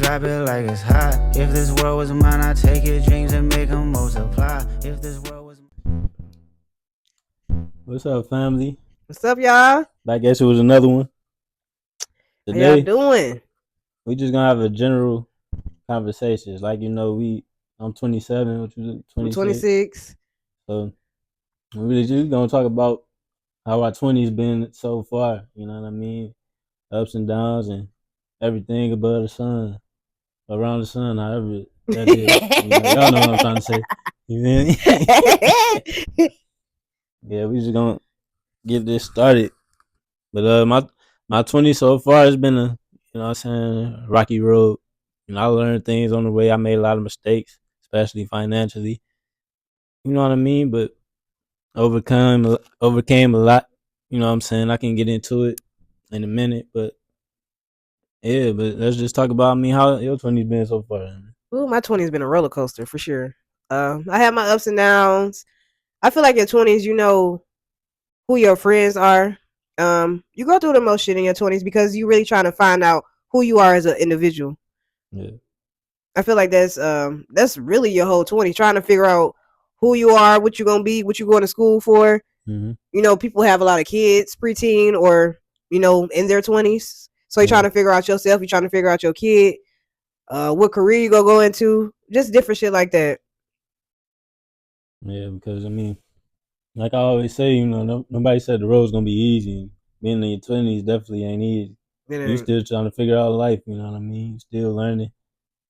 drop it like it's hot. If this world was mine, I'd take your dreams and make them multiply. If this world was What's up, family? What's up, y'all? I guess it was another one. How y'all Today, doing? we just gonna have a general conversations. Like I'm 27, which is I'm 26. 26. So we really just gonna talk about how our 20s been so far. You know what I mean? Ups and downs and everything above the sun, around the sun, however that is. Y'all know what I'm trying to say. You feel me? Yeah, we just gonna get this started. But my 20s so far has been a what I'm saying, rocky road. I learned things on the way. I made a lot of mistakes, especially financially. You know what I mean? But overcame a lot. You know what I'm saying? I can get into it in a minute, but yeah, but let's just talk about how your 20s been so far. Ooh, my 20s been a roller coaster for sure. I have my ups and downs. I feel like your 20s, you know who your friends are. You go through the most shit in your 20s because you really trying to find out who you are as an individual. Yeah. I feel like that's really your whole 20s, trying to figure out who you are, what you're gonna be, what you're going to school for. Mm-hmm. You know, people have a lot of kids, preteen or in their 20s. So you're trying to figure out yourself. You're trying to figure out your kid. What career you gonna go into, just different shit like that. Yeah, because like I always say, nobody said the road's gonna be easy. Being in your 20s definitely ain't easy. You still trying to figure out life. You know what I mean? You still learning.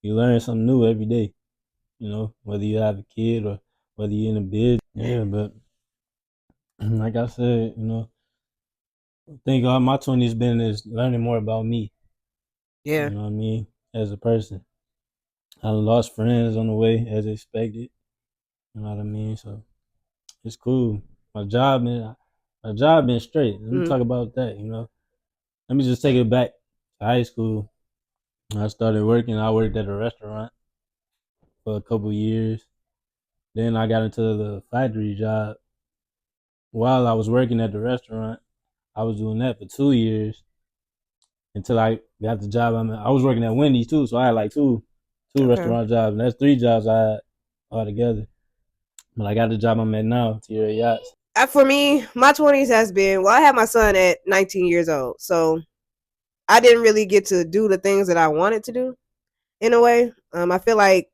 You learn something new every day. Whether you have a kid or whether you're in a business. Yeah, but like I said, I think all my 20s been is learning more about me. Yeah. You know what I mean? As a person. I lost friends on the way as expected. You know what I mean? So it's cool. My job been straight. Let me talk about that, Let me just take it back to high school. I started working. I worked at a restaurant for a couple years. Then I got into the factory job. While I was working at the restaurant, I was doing that for 2 years until I got the job. I was working at Wendy's too, so I had like two restaurant jobs. And that's 3 jobs I had altogether. But I got the job I'm at now, Tierra Yachts. For me, my 20s has been, I had my son at 19 years old. So I didn't really get to do the things that I wanted to do in a way. I feel like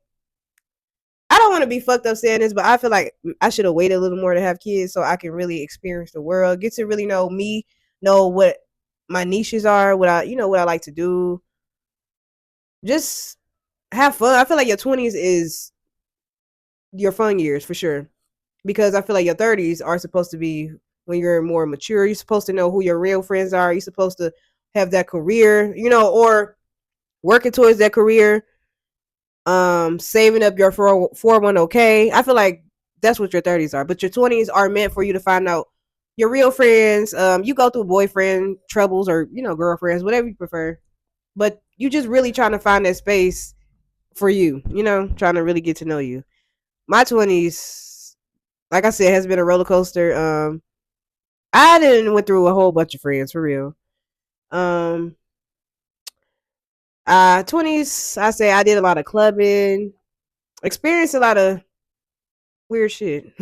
I don't want to be fucked up saying this, but I feel like I should have waited a little more to have kids so I can really experience the world, get to really know me, know what my niches are, what I like to do. Just have fun. I feel like your 20s is your fun years for sure. Because I feel like your 30s are supposed to be when you're more mature. You're supposed to know who your real friends are. You're supposed to have that career, or working towards that career. Saving up your 401k. I feel like that's what your 30s are. But your 20s are meant for you to find out your real friends. You go through boyfriend troubles or, girlfriends, whatever you prefer. But you just really trying to find that space for you, trying to really get to know you. My 20s, like I said, has been a roller coaster. I didn't went through a whole bunch of friends for real. 20s, I say I did a lot of clubbing, experienced a lot of weird shit.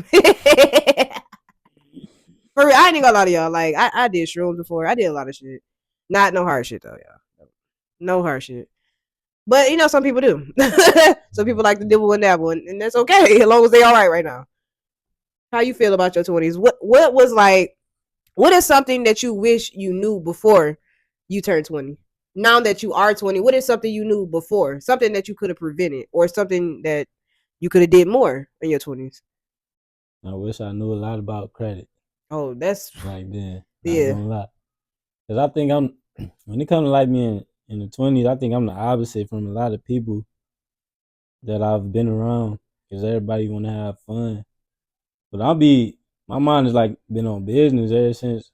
For real, I ain't gonna lie to y'all. Like I did shrooms before. I did a lot of shit. Not no hard shit though, y'all. No hard shit. But some people do. Some people like to dibble and dabble, and that's okay as long as they all right now. How you feel about your 20s? What was like? What is something that you wish you knew before you turned 20? Now that you are 20, what is something you knew before? Something that you could have prevented, or something that you could have did more in your 20s? I wish I knew a lot about credit. Oh, that's like then. Yeah. Not gonna lie. Cause I think when it comes to like me in the 20s, I think I'm the opposite from a lot of people that I've been around. Cause everybody want to have fun, but my mind is like been on business ever since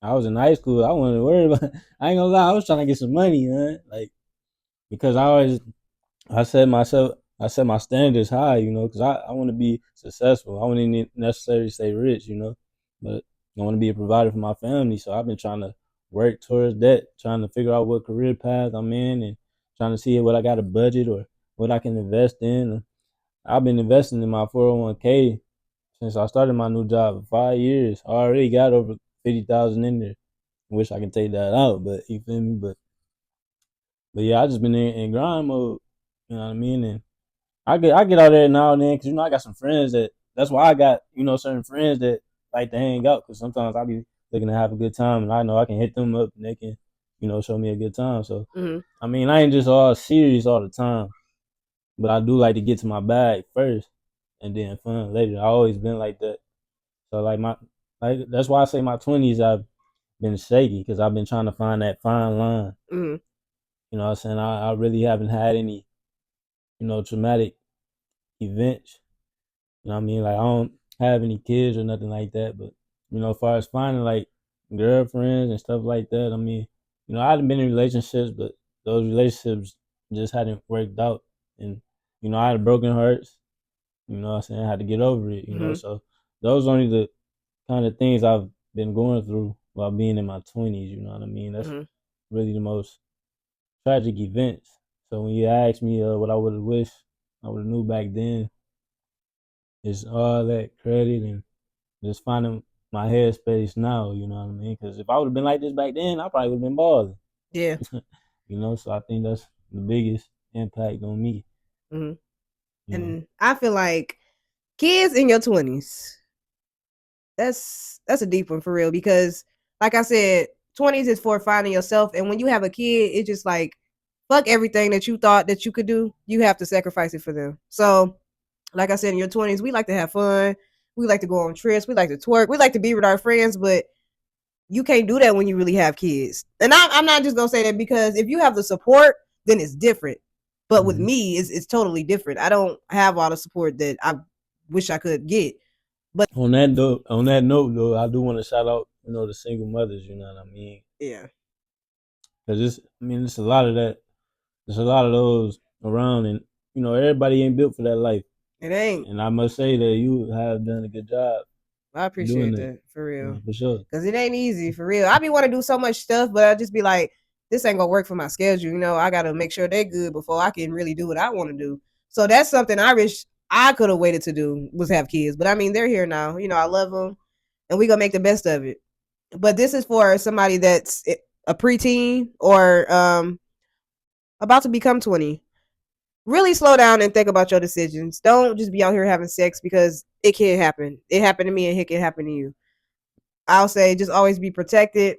I was in high school. I wasn't worried about. I ain't gonna lie, I was trying to get some money, man. Like because I set my standards high, because I want to be successful. I wouldn't necessarily say rich, but I want to be a provider for my family. So I've been trying to work towards that, trying to figure out what career path I'm in and trying to see what I got a budget or what I can invest in. I've been investing in my 401k since I started my new job for 5 years. I already got over 50,000 in there. Wish I can take that out, but you feel me? But yeah, I just been in grind mode. You know what I mean? And I get out there now and then because I got some friends that's why I got certain friends that like to hang out because sometimes I be looking to have a good time and I know I can hit them up and they can show me a good time. So I mean I ain't just all serious all the time, but I do like to get to my bag first and then fun later. I always been like that. So that's why I say my 20s I've been shaky because I've been trying to find that fine line. You know what I'm saying? I really haven't had any traumatic events. You know what I mean? Like I don't have any kids or nothing like that, but as far as finding like girlfriends and stuff like that, I mean, I hadn't been in relationships, but those relationships just hadn't worked out, and I had broken hearts. You know what I'm saying? I had to get over it. So those are only the kind of things I've been going through while being in my 20s. You know what I mean? That's really the most tragic events. So when you ask me what I would have wished I would have knew back then, it's all that credit and just finding my headspace now. You know what I mean? Because if I would have been like this back then, I probably would have been balling. Yeah. So I think that's the biggest impact on me. And I feel like kids in your 20s, that's a deep one for real because like I said, 20s is for finding yourself, and when you have a kid, it's just like fuck everything that you thought that you could do, you have to sacrifice it for them. So like I said, in your 20s, we like to have fun, we like to go on trips, we like to twerk, we like to be with our friends, but you can't do that when you really have kids. And I'm not just gonna say that because if you have the support, then it's different. But with me, it's totally different. I don't have all the support that I wish I could get. But on that note, though, I do want to shout out, the single mothers. You know what I mean? Yeah. Because it's a lot of that. There's a lot of those around, and everybody ain't built for that life. It ain't. And I must say that you have done a good job. I appreciate that for real. For sure. Because it ain't easy for real. I be want to do so much stuff, but I just be like, this ain't gonna work for my schedule. I gotta make sure they're good before I can really do what I want to do. So that's something I wish I could have waited to do, was have kids. But I mean, they're here now. I love them, and we gonna make the best of it. But this is for somebody that's a preteen or about to become 20. Really slow down and think about your decisions. Don't just be out here having sex because it can happen. It happened to me and it can happen to you. I'll say just always be protected.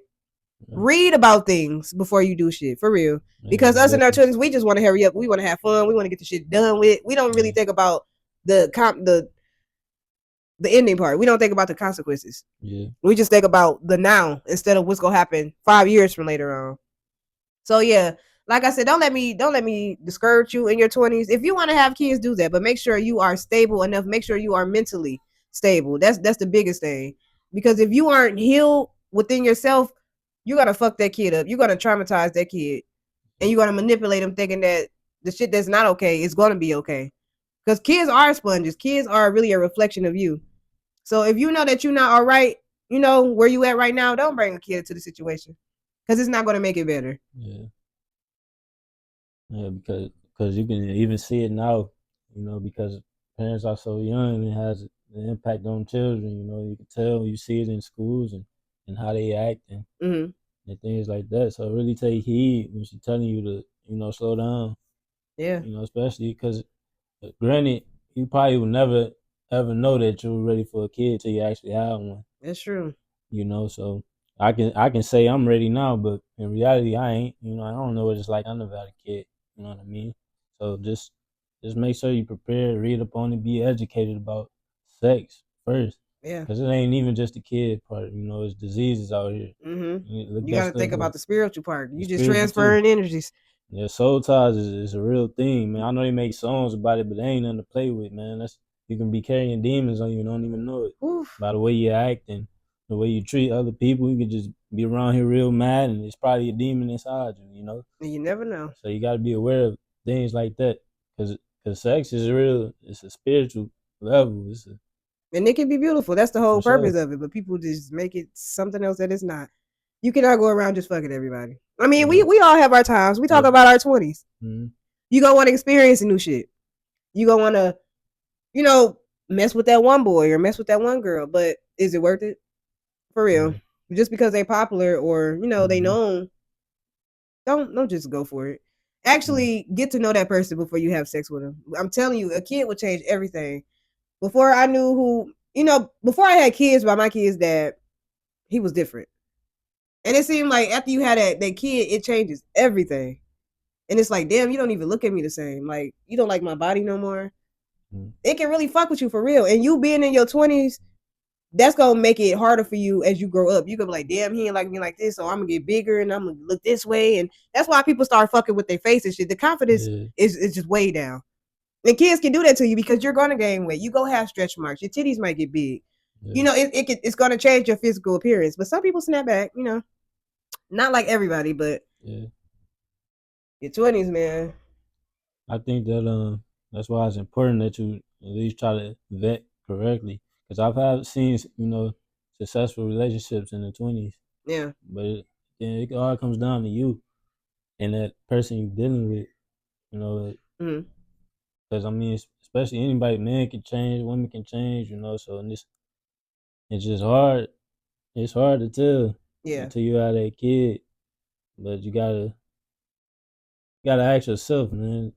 Read about things before you do shit, for real. Because us in our 20s, we just want to hurry up. We want to have fun. We want to get the shit done with. We don't really think about the ending part. We don't think about the consequences. Yeah. We just think about the now instead of what's gonna happen 5 years from later on. So yeah, like I said, don't let me discourage you in your 20s. If you want to have kids, do that, but make sure you are stable enough. Make sure you are mentally stable. That's the biggest thing. Because if you aren't healed within yourself, you're gonna fuck that kid up. You're gonna traumatize that kid, and you're gonna manipulate them thinking that the shit that's not okay is gonna be okay. Because kids are sponges. Kids are really a reflection of you. So if you know that you're not all right, where you at right now, don't bring a kid to the situation because it's not gonna make it better. Yeah, because you can even see it now, because parents are so young, it has an impact on children. You can tell, you see it in schools and how they act and things like that. So really take heed when she's telling you to, slow down. Yeah. Especially because, granted, you probably will never ever know that you're ready for a kid till you actually have one. That's true. So I can say I'm ready now, but in reality I ain't. I don't know what it's like. I never had a kid. You know what I mean? So just make sure you prepare, read up on it, be educated about sex first. Yeah. Because it ain't even just the kid part. It's diseases out here. You got to think about the spiritual part. You just transferring energies. Yeah, soul ties is a real thing, man. I know they make songs about it, but they ain't nothing to play with, man. You can be carrying demons on you and don't even know it. Oof. By the way you act and the way you treat other people, you could just be around here real mad and it's probably a demon inside you, You never know. So you got to be aware of things like that because sex is real. It's a spiritual level. And it can be beautiful. That's the whole purpose of it. But people just make it something else that it's not. You cannot go around just fucking everybody. I mean, we all have our times. We talk about our 20s. Mm-hmm. You gonna want to experience new shit. You gonna want to, you know, mess with that one boy or mess with that one girl. But is it worth it? For real. Just because they popular or, you know, they known, don't just go for it. Actually, get to know that person before you have sex with them. I'm telling you, a kid would change everything. Before I knew who, you know, before I had kids by my kid's dad, he was different. And it seemed like after you had that kid, it changes everything. And it's like, damn, you don't even look at me the same. Like, you don't like my body no more. It can really fuck with you for real. And you being in your 20s, that's gonna make it harder for you as you grow up. You gonna be like, damn, he ain't like me like this, so I'm gonna get bigger and I'm gonna look this way. And that's why people start fucking with their face and shit. The confidence is just way down. And kids can do that to you because you're gonna gain weight. You go have stretch marks. Your titties might get big. You know, it's gonna change your physical appearance. But some people snap back, you know. Not like everybody, but your 20s, man. I think that that's why it's important that you at least try to vet correctly. Because I've seen, you know, successful relationships in the 20s. Yeah. But it all comes down to you and that person you're dealing with, you know. Because, I mean, especially anybody, man can change, women can change, you know. So it's just hard. It's hard to tell until you have that kid. But you gotta ask yourself, man,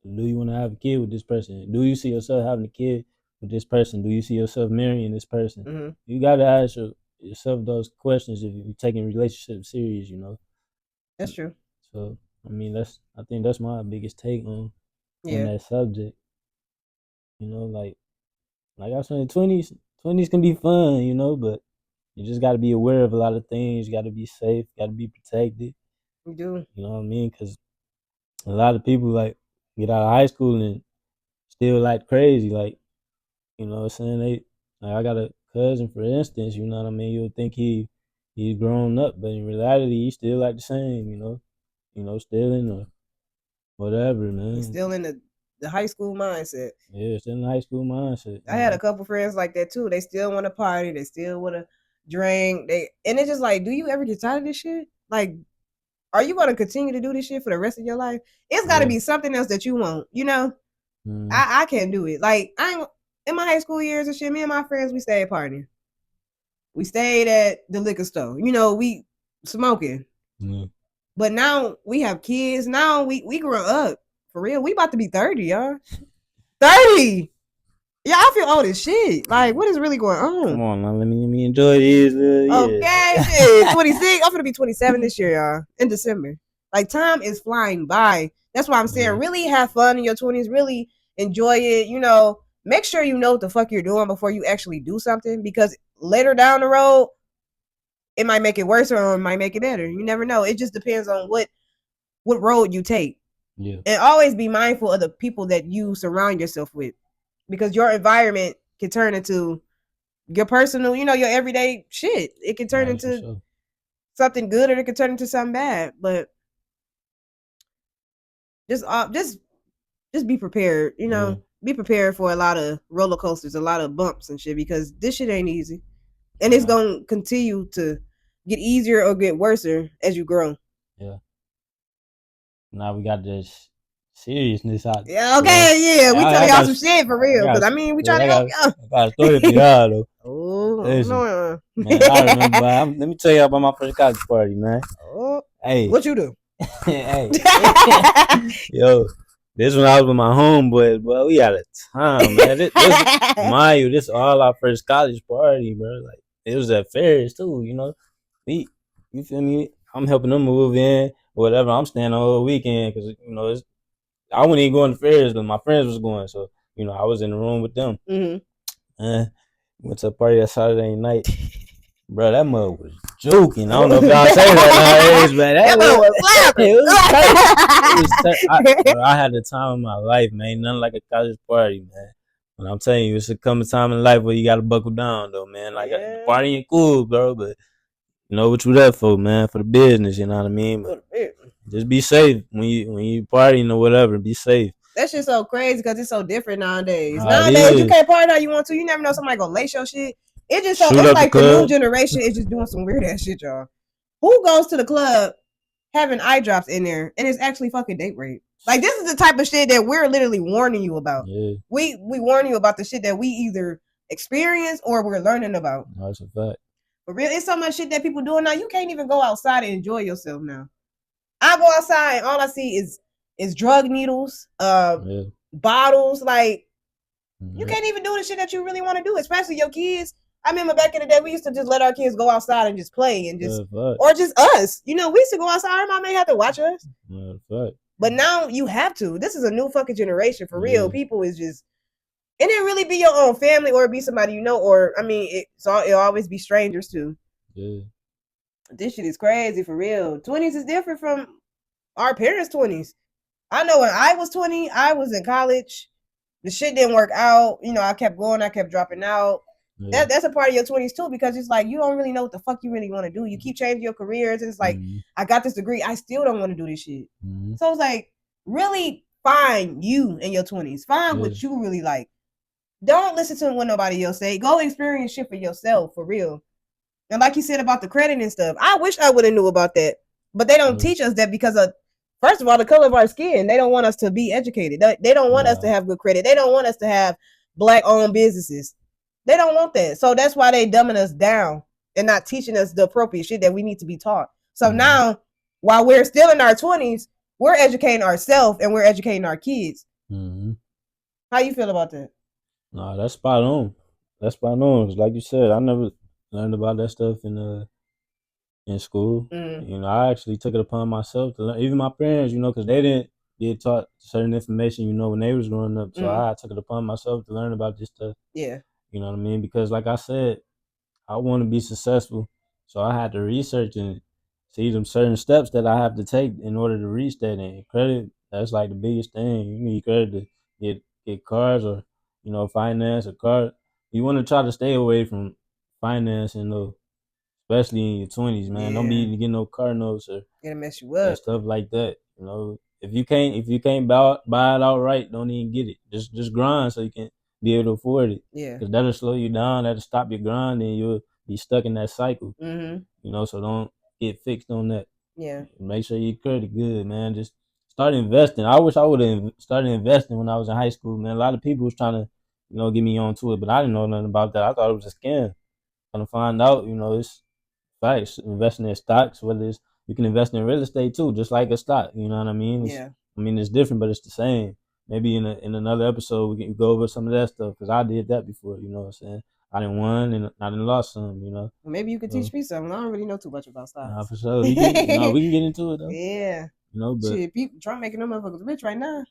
do you want to have a kid with this person? Do you see yourself having a kid with this person? Do you see yourself marrying this person? You gotta ask yourself those questions if you're taking relationships serious, you know. That's true. So I mean, I think that's my biggest take on that subject. You know, like I said, 20s can be fun, you know, but you just got to be aware of a lot of things. You got to be safe. Got to be protected. You do. You know what I mean? Because a lot of people like get out of high school and still like crazy, like, you know what I'm saying? I got a cousin, for instance. You know what I mean? You'll think he's grown up, but in reality, he's still like the same. You know, still in the whatever, man. He's still in the high school mindset. Yeah, still in the high school mindset. I had a couple friends like that too. They still want to party. They still want to drink. And it's just like, do you ever get tired of this shit? Like, are you going to continue to do this shit for the rest of your life? It's got to be something else that you want, you know? I can't do it. Like, in my high school years and shit, me and my friends, we stayed partying. We stayed at the liquor store. You know, we smoking. But now we have kids. Now we grew up. For real. We about to be 30, y'all. 30! Yeah, I feel old as shit. Like, what is really going on? Come on, man. Let me enjoy this. Okay, shit. 26. I'm gonna be 27 this year, y'all. In December. Like, time is flying by. That's why I'm saying, really have fun in your 20s. Really enjoy it. You know, make sure you know what the fuck you're doing before you actually do something. Because later down the road, it might make it worse or it might make it better. You never know. It just depends on what road you take. Yeah. And always be mindful of the people that you surround yourself with. Because your environment can turn into your personal, you know, your everyday shit. It can turn into something good or it can turn into something bad. But just be prepared, you know. Be prepared for a lot of roller coasters, a lot of bumps and shit, because this shit ain't easy. And it's going to continue to get easier or get worse as you grow. Yeah. Now we got this seriousness out there. Yeah, okay, yeah. We tell y'all some shit for real. Because, I mean, we trying to help y'all. I got a story for y'all, though. Oh, no. Man, I remember. Let me tell y'all about my first college party, man. Oh. Hey. What you do? Hey. Yo, this when I was with my homeboys, boy. We had a time, man. This all our first college party, bro. Like, it was at fairs, too, you know. You feel me? I'm helping them move in, whatever. I'm staying the whole weekend because, you know, I wasn't even going to fairs, but my friends was going. So, you know, I was in the room with them. Went to a party that Saturday night. Bro, that mug was joking. I don't know if y'all say that nowadays, but that mug was laughing. I had the time of my life, man. Nothing like a college party, man. And I'm telling you, it's a coming time in life where you got to buckle down, though, man. Like, partying cool, bro, but you know what you there for, man? For the business, you know what I mean? But just be safe when you partying or whatever. Be safe. That shit's so crazy because it's so different nowadays. Nowadays, you can't party how you want to. You never know somebody gonna lace your shit. It just it's like the new generation is just doing some weird ass shit, y'all. Who goes to the club having eye drops in there and it's actually fucking date rape? Like, this is the type of shit that we're literally warning you about. Yeah, We warn you about the shit that we either experience or we're learning about. no, that's a fact. For real, it's so much shit that people doing now. You can't even go outside and enjoy yourself now. I go outside and all I see is drug needles, Yeah. bottles. Like, you Mhm. can't even do the shit that you really want to do, especially your kids. I remember back in the day, we used to just let our kids go outside and just play and just, Yeah, fact. or just us. You know, we used to go outside. Our mom may have to watch us, Yeah, fact. but now you have to. This is a new fucking generation for real. Yeah. People is just, it didn't really be your own family or be somebody you know, or I mean, it'll always be strangers too. Yeah. This shit is crazy for real. 20s is different from our parents' 20s. I know when I was 20, I was in college. The shit didn't work out. You know, I kept going, I kept dropping out. Yeah. That's a part of your 20s too, because it's like you don't really know what the fuck you really want to do. You keep changing your careers, and it's like, I got this degree, I still don't want to do this shit. Mhm. So it's like, really find you in your 20s. Find Yeah. what you really like. Don't listen to what nobody else say. Go experience shit for yourself, for real. And like you said about the credit and stuff, I wish I would have knew about that. But they don't Mhm. teach us that because of, first of all, the color of our skin. They don't want us to be educated. They don't want us to Nah. have good credit. They don't want us to have black-owned businesses. They don't want that. So that's why they dumbing us down and not teaching us the appropriate shit that we need to be taught. So Mhm. now, while we're still in our 20s, we're educating ourselves and we're educating our kids. Mhm. How you feel about that? Nah, that's spot on. That's spot on. 'Cause like you said, I never learned about that stuff in school. Mm. You know, I actually took it upon myself to learn. Even my parents, you know, because they didn't get taught certain information, you know, when they was growing up. So I took it upon myself to learn about this stuff. Yeah. You know what I mean? Because like I said, I want to be successful. So I had to research and see them certain steps that I have to take in order to reach that. And credit, that's like the biggest thing. You need credit to get cars or, you know, finance a car. You want to try to stay away from financing though, especially in your 20s, man. Don't Yeah. be getting no car notes or It'll mess you and up. stuff like that. You know, if you can't buy it outright, don't even get it. Just grind so you can be able to afford it. Yeah. Because that'll slow you down. That'll stop your grind, and you'll be stuck in that cycle. Mm-hmm. You know, so don't get fixed on that. Yeah. Make sure your credit good, man. Just start investing. I wish I would have started investing when I was in high school, man. A lot of people was trying to, you know, get me onto it, but I didn't know nothing about that. I thought it was a scam. Gonna find out, you know, it's facts. Investing in stocks, whether it's you can invest in real estate too, just like a stock. You know what I mean? Yeah. I mean, it's different, but it's the same. Maybe in another episode we can go over some of that stuff because I did that before. You know what I'm saying? I didn't won and I didn't lost some. You know. Well, maybe you could So, teach me something. I don't really know too much about stocks. nah, for sure. We can get into it though. Yeah. You know, but Shit, people, Trump making them motherfuckers rich right now.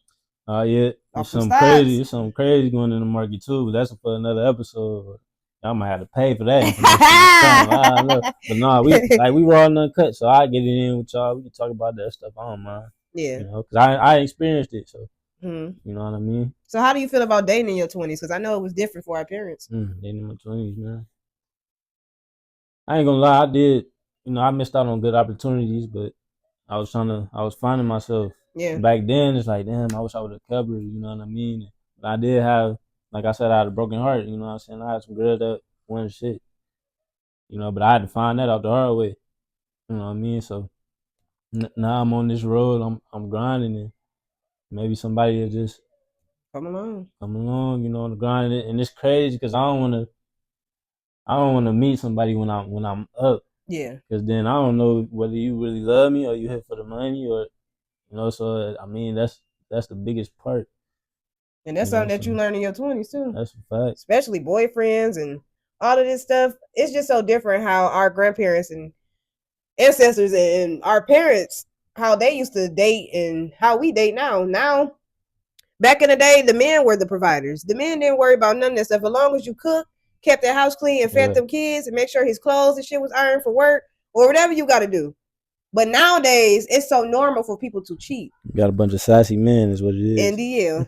yeah, Off it's them something stocks. crazy. It's something crazy going in the market too. But that's for another episode. I might have to pay for that information. But no, we raw and uncut, so I get it in with y'all. We can talk about that stuff. I don't mind. Yeah. You know, because I experienced it, so Mhm. you know what I mean. So how do you feel about dating in your 20s? Because I know it was different for our parents. Dating in my 20s, man. I ain't gonna lie, I did. You know, I missed out on good opportunities, but I was finding myself. Yeah. Back then, it's like, damn, I wish I would have covered. You know what I mean? But I did have, like I said, I had a broken heart. You know what I'm saying? I had some girls that wanted shit. You know, but I had to find that out the hard way. You know what I mean? So now I'm on this road. I'm grinding, and maybe somebody will just Come along. You know, on the grind, and it's crazy because I don't want to meet somebody when I'm up. Yeah. Because then I don't know whether you really love me or you here for the money or, you know. So I mean, that's the biggest part. And that's something that you learn in your 20s too. That's a fact. Especially boyfriends and all of this stuff. It's just so different how our grandparents and ancestors and our parents, how they used to date and how we date now. Now, back in the day, the men were the providers. The men didn't worry about none of that stuff. As long as you cooked, kept their house clean, and fed them kids, and make sure his clothes and shit was ironed for work or whatever you got to do. But nowadays, it's so normal for people to cheat. You got a bunch of sassy men, is what it is. And yeah,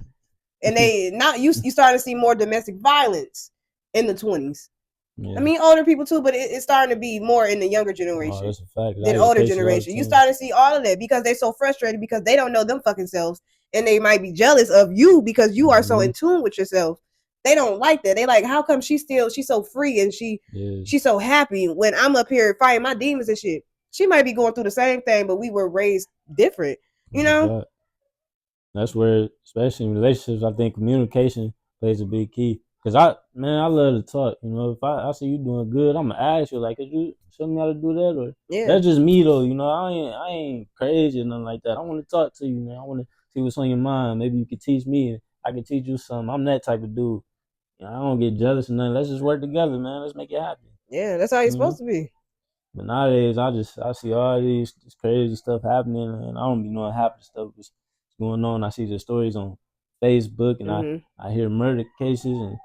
and they not you starting to see more domestic violence in the 20s. Yeah. I mean, older people too, but it's starting to be more in the younger generation. That's a fact. Than older generation. You starting to see all of that because they're so frustrated because they don't know them fucking selves, and they might be jealous of you because you are so in tune with yourself. They don't like that. They like, how come she's so free and she's so happy when I'm up here fighting my demons and shit. she might be going through the same thing, but we were raised different. You know? That's where, especially in relationships, I think communication plays a big key. Cause I love to talk. You know, if I see you doing good, I'm gonna ask you like, could you show me how to do that? Or Yeah. that's just me though. You know, I ain't crazy or nothing like that. I want to talk to you, man. I want to see what's on your mind. Maybe you could teach me. I can teach you something. I'm that type of dude. You know, I don't get jealous or nothing. Let's just work together, man. Let's make it happen. Yeah, that's how you're supposed to be. But nowadays, I see all this crazy stuff happening, and I don't be knowing half the stuff that's going on. I see the stories on Facebook, and I hear murder cases, and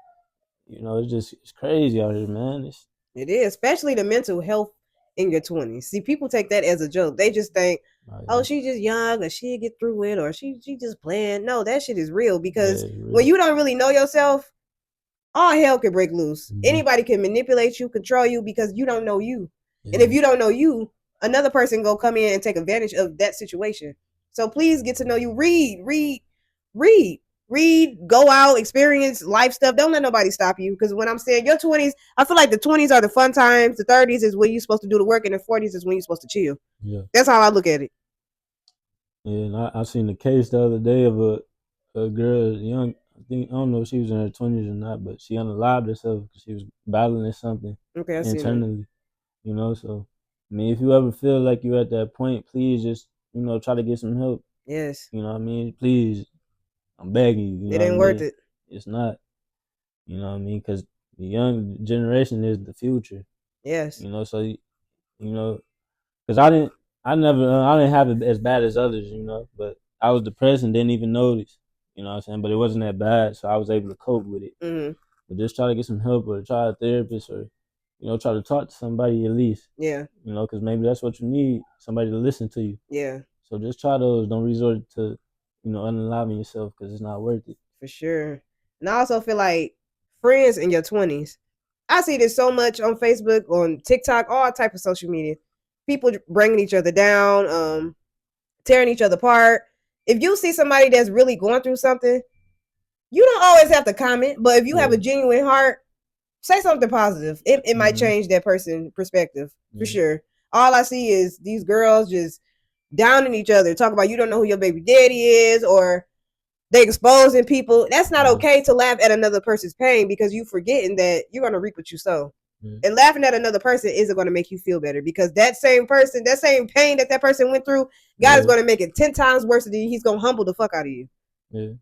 you know, it's crazy out here, man. It is, especially the mental health in your 20s. See, people take that as a joke. They just think, oh, she's just young, or she'll get through it, or she just playing. No, that shit is real because when you don't really know yourself, all hell can break loose. Anybody can manipulate you, control you because you don't know you. And if you don't know you, another person go come in and take advantage of that situation. So please get to know you. Read, go out, experience life stuff. Don't let nobody stop you. Because when I'm saying your 20s, I feel like the 20s are the fun times. The 30s is when you're supposed to do the work, and the 40s is when you're supposed to chill. Yeah. That's how I look at it. Yeah, and I seen the case the other day of a girl, young, I don't know if she was in her 20s or not, but she unalived herself because she was battling something internally. You know, so I mean, if you ever feel like you're at that point, please just, you know, try to get some help. Yes. You know what I mean? Please, I'm begging you. It ain't worth it. It's not. You know what I mean? Because the young generation is the future. Yes. You know, so you know, because I didn't have it as bad as others. You know, but I was depressed and didn't even notice. You know what I'm saying? But it wasn't that bad, so I was able to cope with it. But just try to get some help, or try a therapist, or you know, try to talk to somebody at least. Yeah. You know, because maybe that's what you need, somebody to listen to you. Yeah. So just try those. Don't resort to, you know, unaliving yourself because it's not worth it. For sure. And I also feel like friends in your 20s. I see this so much on Facebook, on TikTok, all type of social media. People bringing each other down, tearing each other apart. If you see somebody that's really going through something, you don't always have to comment. But if you have a genuine heart, say something positive. It might change that person's perspective for sure. All I see is these girls just downing each other, talk about you don't know who your baby daddy is, or they exposing people. That's not okay to laugh at another person's pain because you forgetting that you're gonna reap what you sow. And laughing at another person isn't going to make you feel better because that same person, that same pain that person went through, God is going to make it 10 times worse than you. He's going to humble the fuck out of you.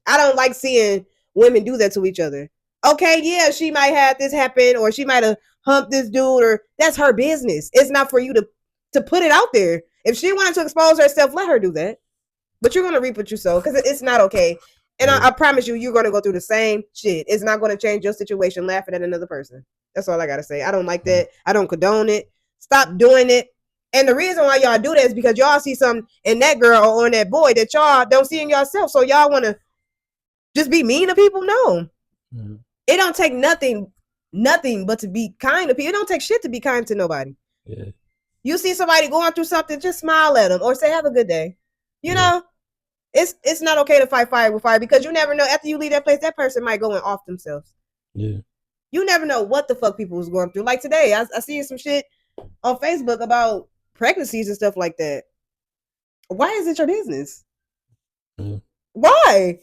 I don't like seeing women do that to each other. Okay, yeah, she might have this happen, or she might have humped this dude, or that's her business. It's not for you to put it out there. If she wanted to expose herself, let her do that. But you're going to reap what you sow because it's not okay. And I promise you, you're going to go through the same shit. It's not going to change your situation laughing at another person. That's all I got to say. I don't like that. I don't condone it. Stop doing it. And the reason why y'all do that is because y'all see something in that girl or on that boy that y'all don't see in yourself. So y'all want to just be mean to people? No. It don't take nothing but to be kind to people. It don't take shit to be kind to nobody. Yeah. You see somebody going through something, just smile at them or say, have a good day. You know? It's not okay to fight fire with fire because you never know. After you leave that place, that person might go and off themselves. Yeah. You never know what the fuck people was going through. Like today, I see some shit on Facebook about pregnancies and stuff like that. Why is it your business? Why?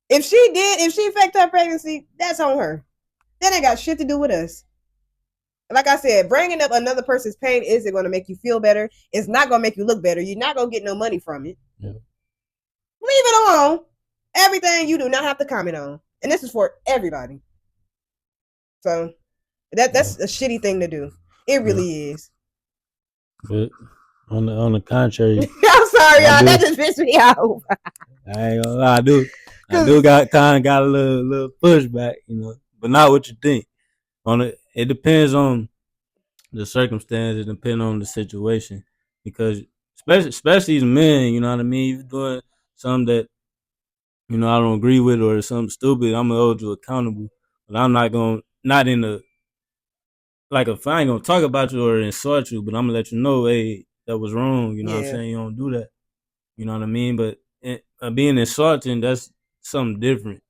If she faked her pregnancy, that's on her. That ain't got shit to do with us. Like I said, bringing up another person's pain isn't going to make you feel better. It's not going to make you look better. You're not going to get no money from it. Yeah. Leave it alone. Everything you do not have to comment on. And this is for everybody. So that's a shitty thing to do. It really is. But on the contrary, I'm sorry, y'all. That just pissed me off. I ain't gonna lie, I do got a little pushback, you know, but not what you think. It depends on the circumstance. It depends on the situation because especially as men, you know what I mean. You're doing something that, you know, I don't agree with or something stupid, I'm gonna hold you accountable. But I'm not in a, like, if I ain't gonna talk about you or insult you, but I'm gonna let you know, hey, that was wrong. You know what I'm saying? You don't do that. You know what I mean? But being insulting, that's something different.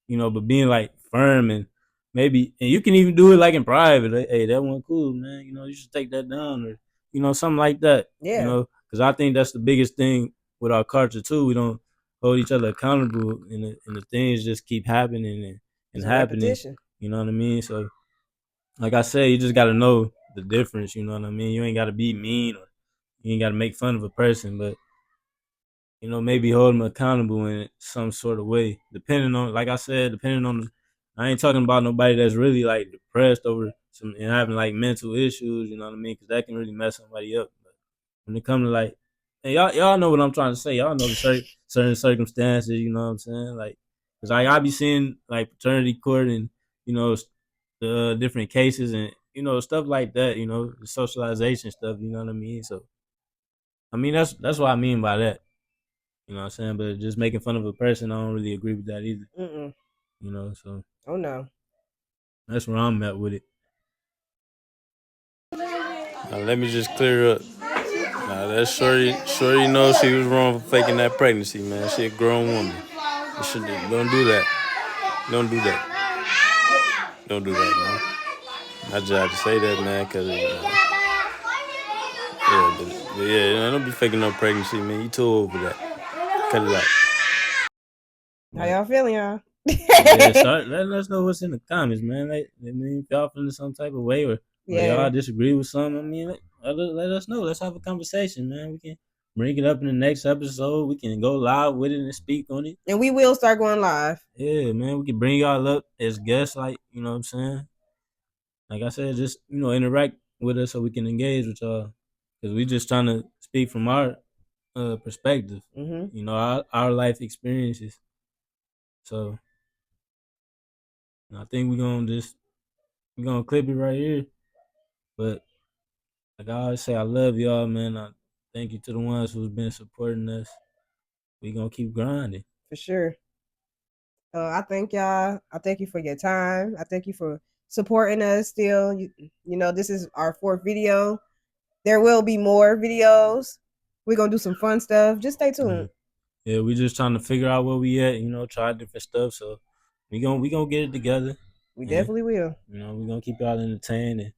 You know, but being like firm and maybe, and you can even do it like in private. Like, hey, that wasn't cool, man. You know, you should take that down, or something like that. Yeah. Because I think that's the biggest thing with our culture too. We don't hold each other accountable, and the things just keep happening and It's a happening. repetition. You know what I mean? So, like I said, you just got to know the difference. You know what I mean? You ain't got to be mean or you ain't got to make fun of a person, but maybe hold them accountable in some sort of way, depending on, like I said, I ain't talking about nobody that's really like depressed over some and having like mental issues. You know what I mean? Because that can really mess somebody up. But when it comes to like, and y'all know what I'm trying to say. Y'all know the certain circumstances. You know what I'm saying? Like, cause I be seeing like paternity court and the different cases and stuff like that. The socialization stuff. You know what I mean? So, I mean that's what I mean by that. You know what I'm saying? But just making fun of a person, I don't really agree with that either. So. Oh no. That's where I'm at with it. Now, let me just clear up. Now, that's Shorty knows she was wrong for faking that pregnancy, man. She a grown woman. Don't do that. Don't do that. Don't do that, man. I just have to say that, man, because, don't be faking no pregnancy, man. You too old for that. Cut it out. How y'all feeling, y'all? Start letting us know what's in the comments, man. If y'all feeling some type of way or y'all disagree with something, I mean, let us know. Let's have a conversation, man. We can bring it up in the next episode. We can go live with it and speak on it. And we will start going live. Yeah, man. We can bring y'all up as guests, like, you know what I'm saying? Like I said, just, interact with us so we can engage with y'all. Because we just trying to speak from our perspective, our life experiences. So I think we're gonna clip it right here. But like I always say, I love y'all, man. I thank you to the ones who's been supporting us. We gonna keep grinding. For sure. I thank y'all. I thank you for your time. I thank you for supporting us still. This is our 4th video. There will be more videos. We're gonna do some fun stuff. Just stay tuned. Yeah, we just trying to figure out where we at, try different stuff. So we gonna get it together. We definitely will. We're gonna keep y'all entertained and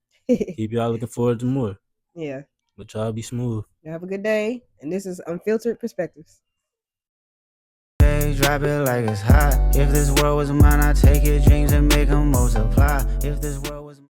keep y'all looking forward to more. Yeah. But y'all be smooth. Have a good day. And this is Unfiltered Perspectives. Drop it like it's hot. If this world was mine, I'd take your dreams and make them multiply. If this world